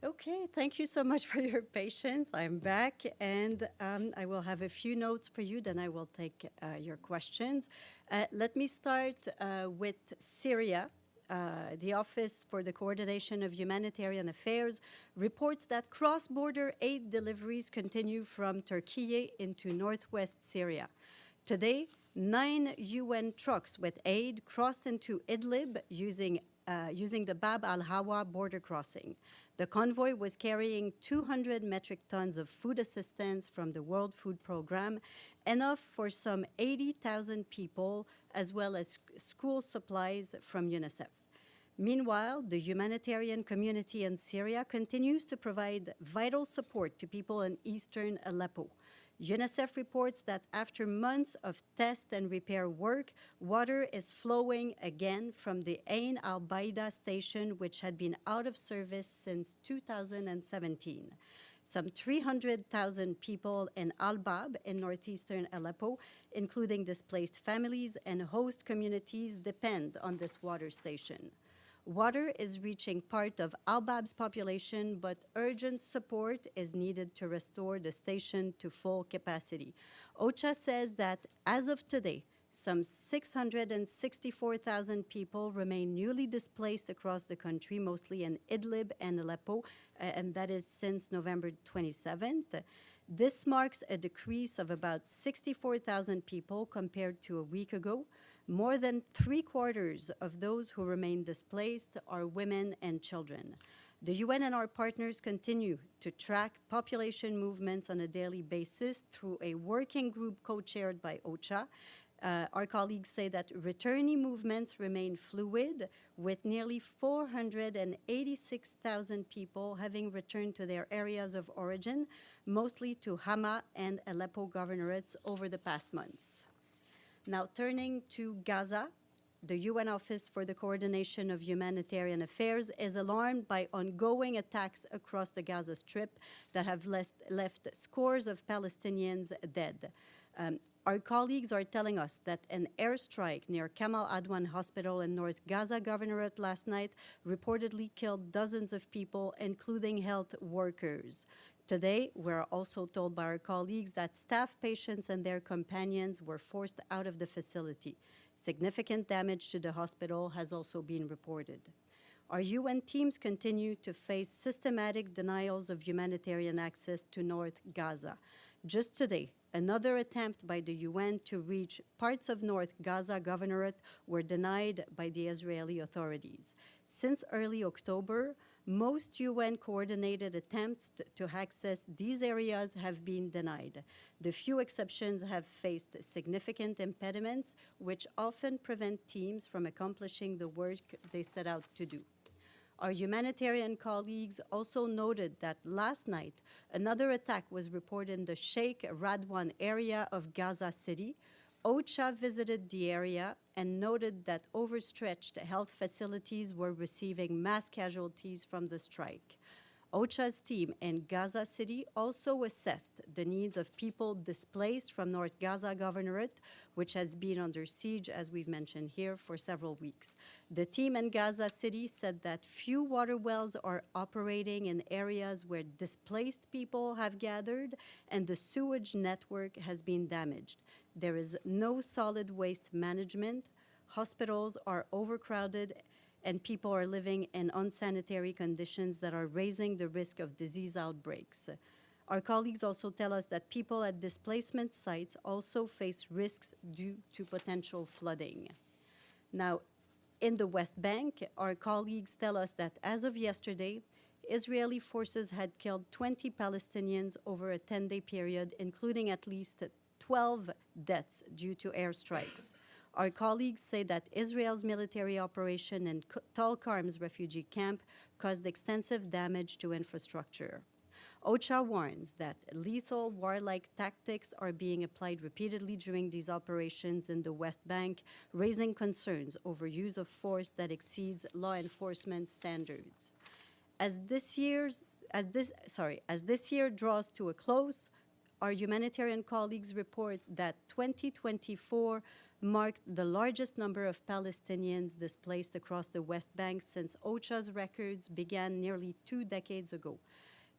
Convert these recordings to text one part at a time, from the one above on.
Okay, thank you so much for your patience. I'm back, and I will have a few notes for you, then I will take your questions. Let me start with Syria. The Office for the Coordination of Humanitarian Affairs reports that cross-border aid deliveries continue from Türkiye into northwest Syria. Today, 9 UN trucks with aid crossed into Idlib using the Bab Al-Hawa border crossing. The convoy was carrying 200 metric tons of food assistance from the World Food Programme, enough for some 80,000 people, as well as school supplies from UNICEF. Meanwhile, the humanitarian community in Syria continues to provide vital support to people in eastern Aleppo. UNICEF reports that after months of test and repair work, water is flowing again from the al-Bayda station, which had been out of service since 2017. Some 300,000 people in al-Bab in northeastern Aleppo, including displaced families and host communities, depend on this water station. Water is reaching part of al-Bab's population, but urgent support is needed to restore the station to full capacity. OCHA says that as of today, some 664,000 people remain newly displaced across the country, mostly in Idlib and Aleppo, and that is since November 27th. This marks a decrease of about 64,000 people compared to a week ago. More than 3/4 of those who remain displaced are women and children. The UN and our partners continue to track population movements on a daily basis through a working group co-chaired by OCHA. Our colleagues say that returnee movements remain fluid, with nearly 486,000 people having returned to their areas of origin, mostly to Hama and Aleppo governorates over the past months. Now, turning to Gaza, the UN Office for the Coordination of Humanitarian Affairs is alarmed by ongoing attacks across the Gaza Strip that have left scores of Palestinians dead. Our colleagues are telling us that an airstrike near Kamal Adwan Hospital in North Gaza Governorate last night reportedly killed dozens of people, including health workers. Today, we're also told by our colleagues that staff, patients, and their companions were forced out of the facility. Significant damage to the hospital has also been reported. Our UN teams continue to face systematic denials of humanitarian access to North Gaza. Just today, another attempt by the UN to reach parts of North Gaza Governorate were denied by the Israeli authorities. Since early October, most UN-coordinated attempts to access these areas have been denied. The few exceptions have faced significant impediments, which often prevent teams from accomplishing the work they set out to do. Our humanitarian colleagues also noted that last night, another attack was reported in the Sheikh Radwan area of Gaza City. OCHA visited the area and noted that overstretched health facilities were receiving mass casualties from the strike. OCHA's team in Gaza City also assessed the needs of people displaced from North Gaza Governorate, which has been under siege, as we've mentioned here, for several weeks. The team in Gaza City said that few water wells are operating in areas where displaced people have gathered, and the sewage network has been damaged. There is no solid waste management. Hospitals are overcrowded, and people are living in unsanitary conditions that are raising the risk of disease outbreaks. Our colleagues also tell us that people at displacement sites also face risks due to potential flooding. Now, in the West Bank, our colleagues tell us that as of yesterday, Israeli forces had killed 20 Palestinians over a 10-day period, including at least 12 deaths due to airstrikes. Our colleagues say that Israel's military operation in Tulkarm's refugee camp caused extensive damage to infrastructure. OCHA warns that lethal warlike tactics are being applied repeatedly during these operations in the West Bank, raising concerns over use of force that exceeds law enforcement standards. As this year draws to a close, our humanitarian colleagues report that 2024 marked the largest number of Palestinians displaced across the West Bank since OCHA's records began nearly 2 decades ago.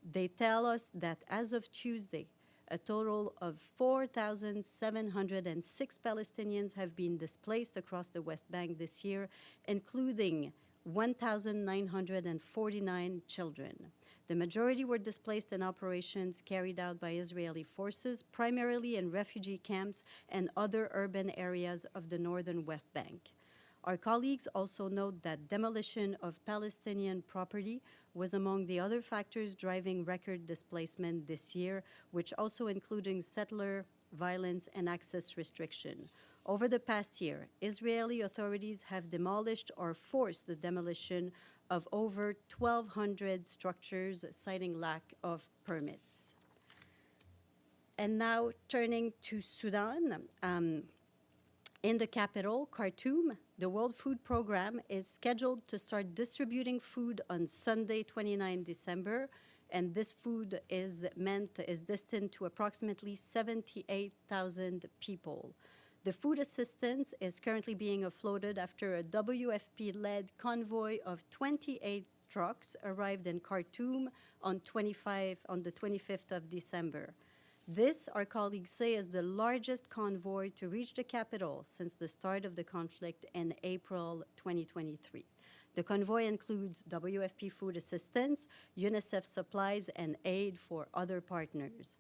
They tell us that as of Tuesday, a total of 4,706 Palestinians have been displaced across the West Bank this year, including 1,949 children. The majority were displaced in operations carried out by Israeli forces, primarily in refugee camps and other urban areas of the northern West Bank. Our colleagues also note that demolition of Palestinian property was among the other factors driving record displacement this year, which also including settler violence and access restriction. Over the past year, Israeli authorities have demolished or forced the demolition of over 1,200 structures, citing lack of permits. And now turning to Sudan. In the capital, Khartoum, the World Food Programme is scheduled to start distributing food on Sunday, 29 December, and this food is destined to approximately 78,000 people. The food assistance is currently being offloaded after a WFP-led convoy of 28 trucks arrived in Khartoum on the 25th of December. This, our colleagues say, is the largest convoy to reach the capital since the start of the conflict in April 2023. The convoy includes WFP food assistance, UNICEF supplies, and aid for other partners.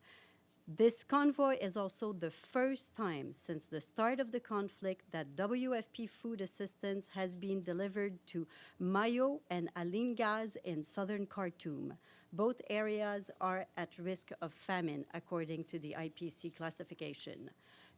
This convoy is also the first time since the start of the conflict that WFP food assistance has been delivered to Mayo and Alingaz in southern Khartoum. Both areas are at risk of famine, according to the IPC classification.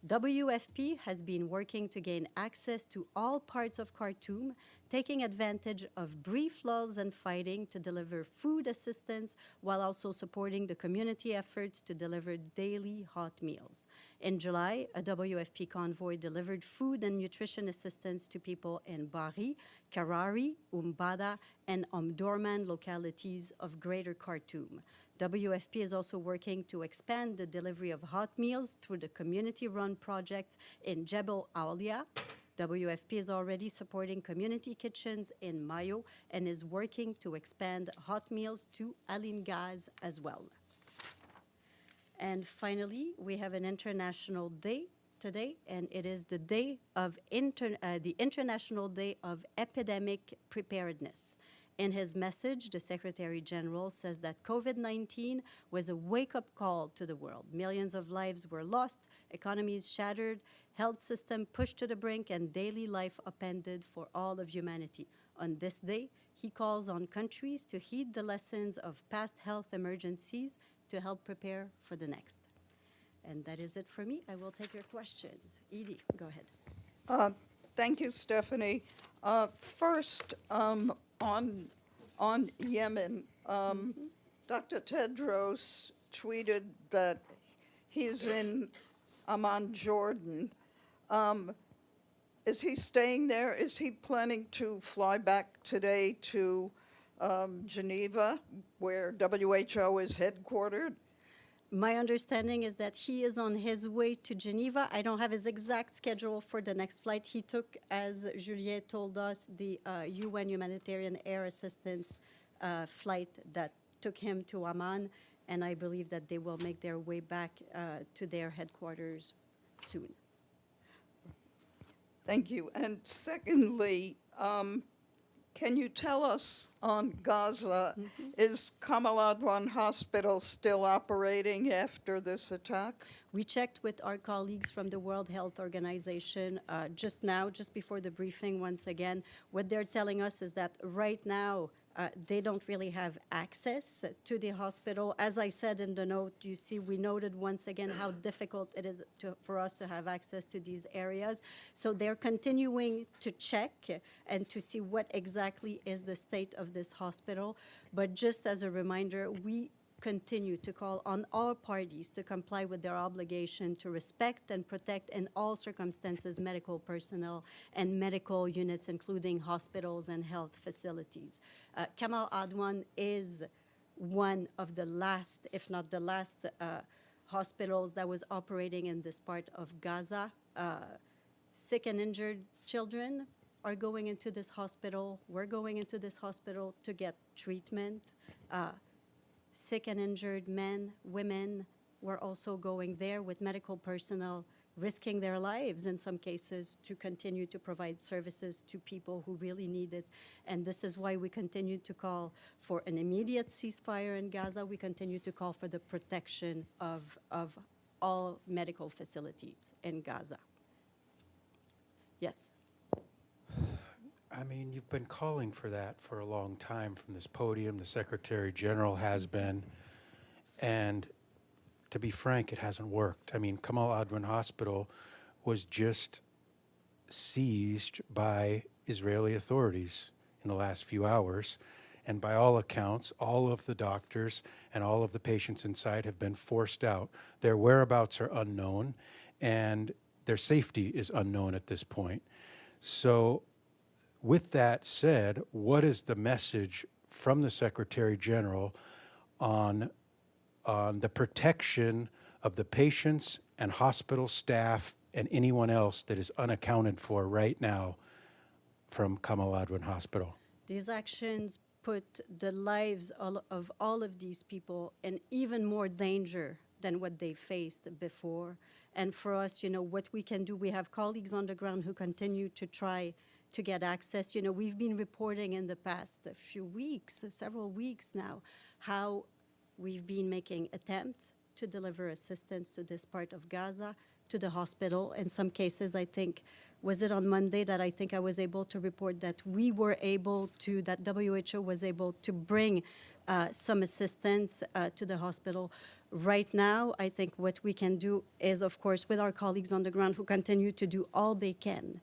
WFP has been working to gain access to all parts of Khartoum, taking advantage of brief lulls and fighting to deliver food assistance while also supporting the community efforts to deliver daily hot meals. In July, a WFP convoy delivered food and nutrition assistance to people in Bari, Karari, Umbada, and Omdurman localities of Greater Khartoum. WFP is also working to expand the delivery of hot meals through the community-run projects in Jebel Aulia. WFP is already supporting community kitchens in Mayo and is working to expand hot meals to Alingaz as well. And finally, we have an international day today, and it is the day of the International Day of Epidemic Preparedness. In his message, the Secretary General says that COVID-19 was a wake-up call to the world. Millions of lives were lost, economies shattered, health system pushed to the brink, and daily life upended for all of humanity. On this day, he calls on countries to heed the lessons of past health emergencies to help prepare for the next. And that is it for me. I will take your questions. Edie, go ahead. Thank you, Stephanie. First, on Yemen, Dr. Tedros tweeted that he's in Amman, Jordan. Is he staying there? Is he planning to fly back today to Geneva, where WHO is headquartered? My understanding is that he is on his way to Geneva. I don't have his exact schedule for the next flight. He took, as Julien told us, the UN Humanitarian Air Assistance flight that took him to Amman, and I believe that they will make their way back to their headquarters soon. Thank you. And secondly, can you tell us on Gaza, is Kamal Adwan Hospital still operating after this attack? We checked with our colleagues from the World Health Organization just now, just before the briefing once again. What they're telling us is that right now they don't really have access to the hospital. As I said in the note, you see, we noted once again how difficult it is for us to have access to these areas. So they're continuing to check and to see what exactly is the state of this hospital. But just as a reminder, we continue to call on all parties to comply with their obligation to respect and protect in all circumstances medical personnel and medical units, including hospitals and health facilities. Kamal Adwan is one of the last, if not the last, hospitals that was operating in this part of Gaza. Sick and injured children are going into this hospital. We're going into this hospital to get treatment. Sick and injured men, women were also going there with medical personnel, risking their lives in some cases to continue to provide services to people who really need it. And this is why we continue to call for an immediate ceasefire in Gaza. We continue to call for the protection of all medical facilities in Gaza. Yes. I mean, you've been calling for that for a long time from this podium. The Secretary General has been. And to be frank, it hasn't worked. I mean, Kamal Adwan Hospital was just seized by Israeli authorities in the last few hours. And by all accounts, all of the doctors and all of the patients inside have been forced out. Their whereabouts are unknown, and their safety is unknown at this point. So with that said, what is the message from the Secretary General on the protection of the patients and hospital staff and anyone else that is unaccounted for right now from Kamal Adwan Hospital? These actions put the lives of all of these people in even more danger than what they faced before. And for us, you know, what we can do, we have colleagues on the ground who continue to try to get access. You know, we've been reporting in the past few weeks, several weeks now, how we've been making attempts to deliver assistance to this part of Gaza, to the hospital. In some cases, I think, was it on Monday that I think I was able to report that we were able to, that WHO was able to bring some assistance to the hospital. Right now, I think what we can do is, of course, with our colleagues on the ground who continue to do all they can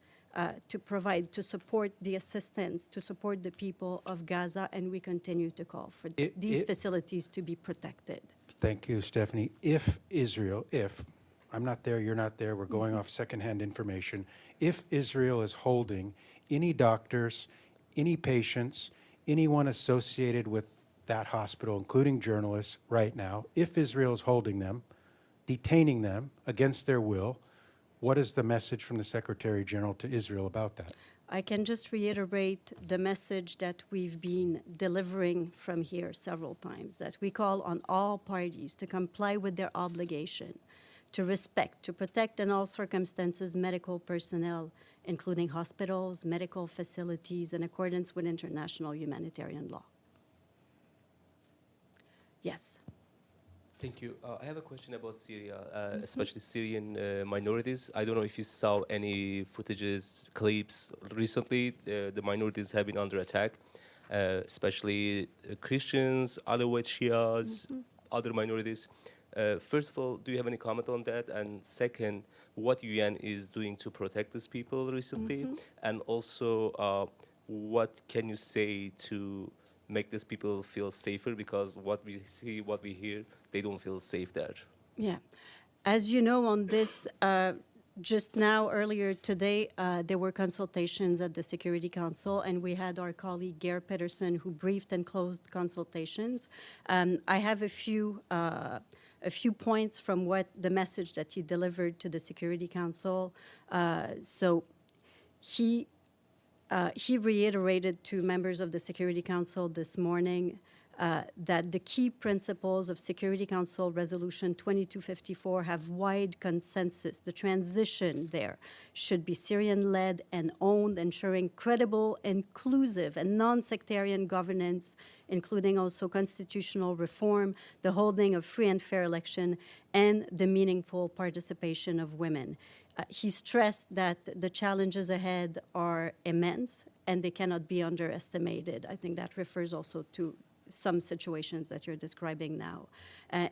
to provide, to support the assistance, to support the people of Gaza, and we continue to call for these facilities to be protected. Thank you, Stephanie. If Israel, I'm not there, you're not there, we're going off secondhand information, if Israel is holding any doctors, any patients, anyone associated with that hospital, including journalists right now, if Israel is holding them, detaining them against their will, what is the message from the Secretary General to Israel about that? I can just reiterate the message that we've been delivering from here several times, that we call on all parties to comply with their obligation, to respect, to protect in all circumstances medical personnel, including hospitals, medical facilities, in accordance with international humanitarian law. Yes. Thank you. I have a question about Syria, especially Syrian minorities. I don't know if you saw any footages, clips recently. The minorities have been under attack, especially Christians, Alawite Shias, other minorities. First of all, do you have any comment on that? And second, what UN is doing to protect these people recently? And also, what can you say to make these people feel safer? Because what we see, what we hear, they don't feel safe there. Yeah. As you know, on this, just now, earlier today, there were consultations at the Security Council, and we had our colleague Geir Pedersen who briefed and closed consultations. I have a few points from what the message that he delivered to the Security Council. So he reiterated to members of the Security Council this morning that the key principles of Security Council Resolution 2254 have wide consensus. The transition there should be Syrian-led and owned, ensuring credible, inclusive, and non-sectarian governance, including also constitutional reform, the holding of free and fair election, and the meaningful participation of women. He stressed that the challenges ahead are immense and they cannot be underestimated. I think that refers also to some situations that you're describing now.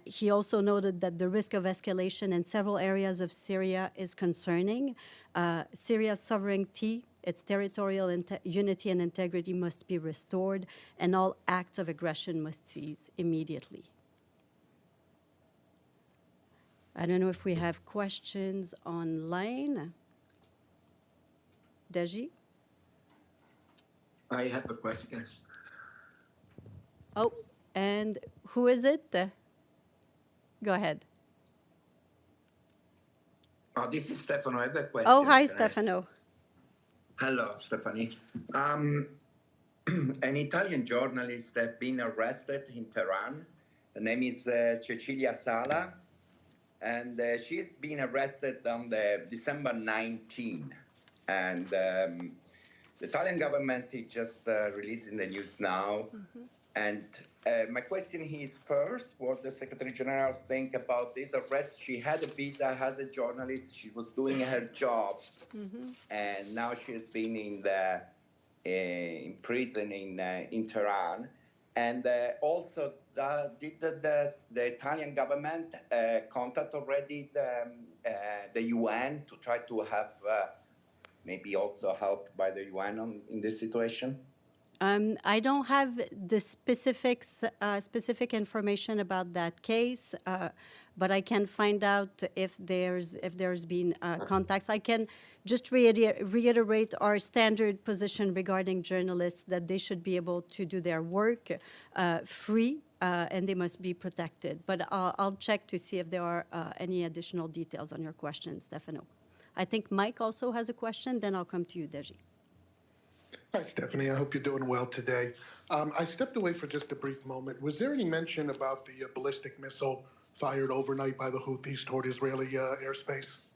He also noted that the risk of escalation in several areas of Syria is concerning. Syria's sovereignty, its territorial unity and integrity must be restored, and all acts of aggression must cease immediately. I don't know if we have questions online. Deji? I have a question. Oh, and who is it? Go ahead. Oh, this is Stefano. I have a question. Oh, hi, Can I- Stefano. Hello, Stephanie. An Italian journalist has been arrested in Tehran. Her name is Cecilia Sala, and she's been arrested on the December 19. And the Italian government is just releasing the news now. And my question is first, what the Secretary General think about this arrest? She had a visa as a journalist. She was doing her job, and now she has been in prison in Tehran. And also, did the Italian government contact already the UN to try to have maybe also help by the UN in this situation? I don't have the specific information about that case, but I can find out if there's been contacts. I can just reiterate our standard position regarding journalists, that they should be able to do their work free, and they must be protected. But I'll check to see if there are any additional details on your question, Stefano. I think Mike also has a question. Then I'll come to you, Deji. Hi, Stephanie. I hope you're doing well today. I stepped away for just a brief moment. Was there any mention about the ballistic missile fired overnight by the Houthis toward Israeli airspace?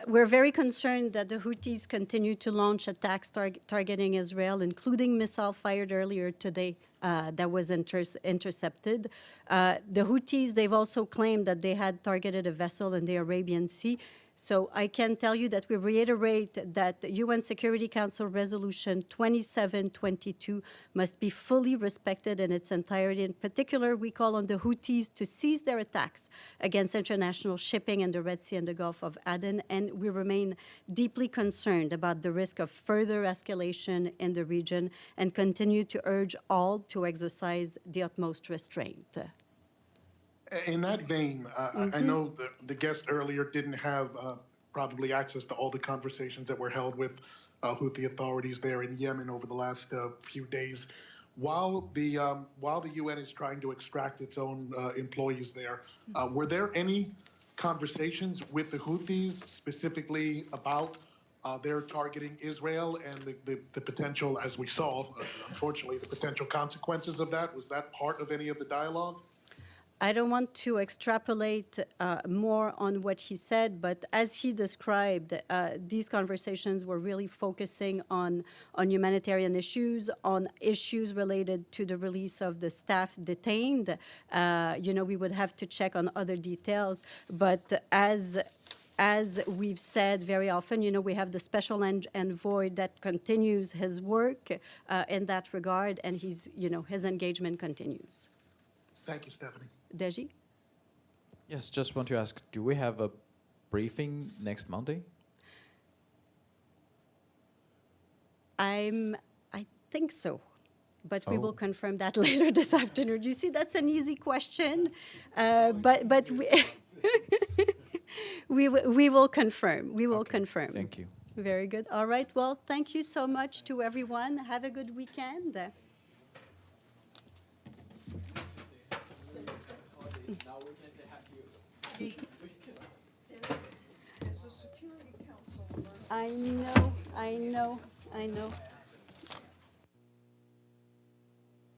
We're very concerned that the Houthis continue to launch attacks targeting Israel, including missile fired earlier today that was intercepted. The Houthis, they've also claimed that they had targeted a vessel in the Arabian Sea. So I can tell you that we reiterate that the UN Security Council Resolution 2722 must be fully respected in its entirety. In particular, we call on the Houthis to cease their attacks against international shipping in the Red Sea and the Gulf of Aden, and we remain deeply concerned about the risk of further escalation in the region and continue to urge all to exercise the utmost restraint. In that vein, I know the guest earlier didn't have probably access to all the conversations that were held with Houthi authorities there in Yemen over the last few days. While the UN is trying to extract its own employees there, were there any conversations with the Houthis specifically about their targeting Israel and the potential, as we saw, unfortunately, the potential consequences of that? Was that part of any of the dialogue? I don't want to extrapolate more on what he said, but as he described, these conversations were really focusing on humanitarian issues, on issues related to the release of the staff detained. We would have to check on other details, but as we've said very often, we have the special envoy that continues his work in that regard, and his engagement continues. Thank you, Stephanie. Deji? Yes, just want to ask, do we have a briefing next Monday? I think so, but we will confirm that later this afternoon. You see, that's an easy question, but we will confirm. We will confirm. Thank you. Very good. All right. Well, thank you so much to everyone. Have a good weekend. There's a Security Council. I know.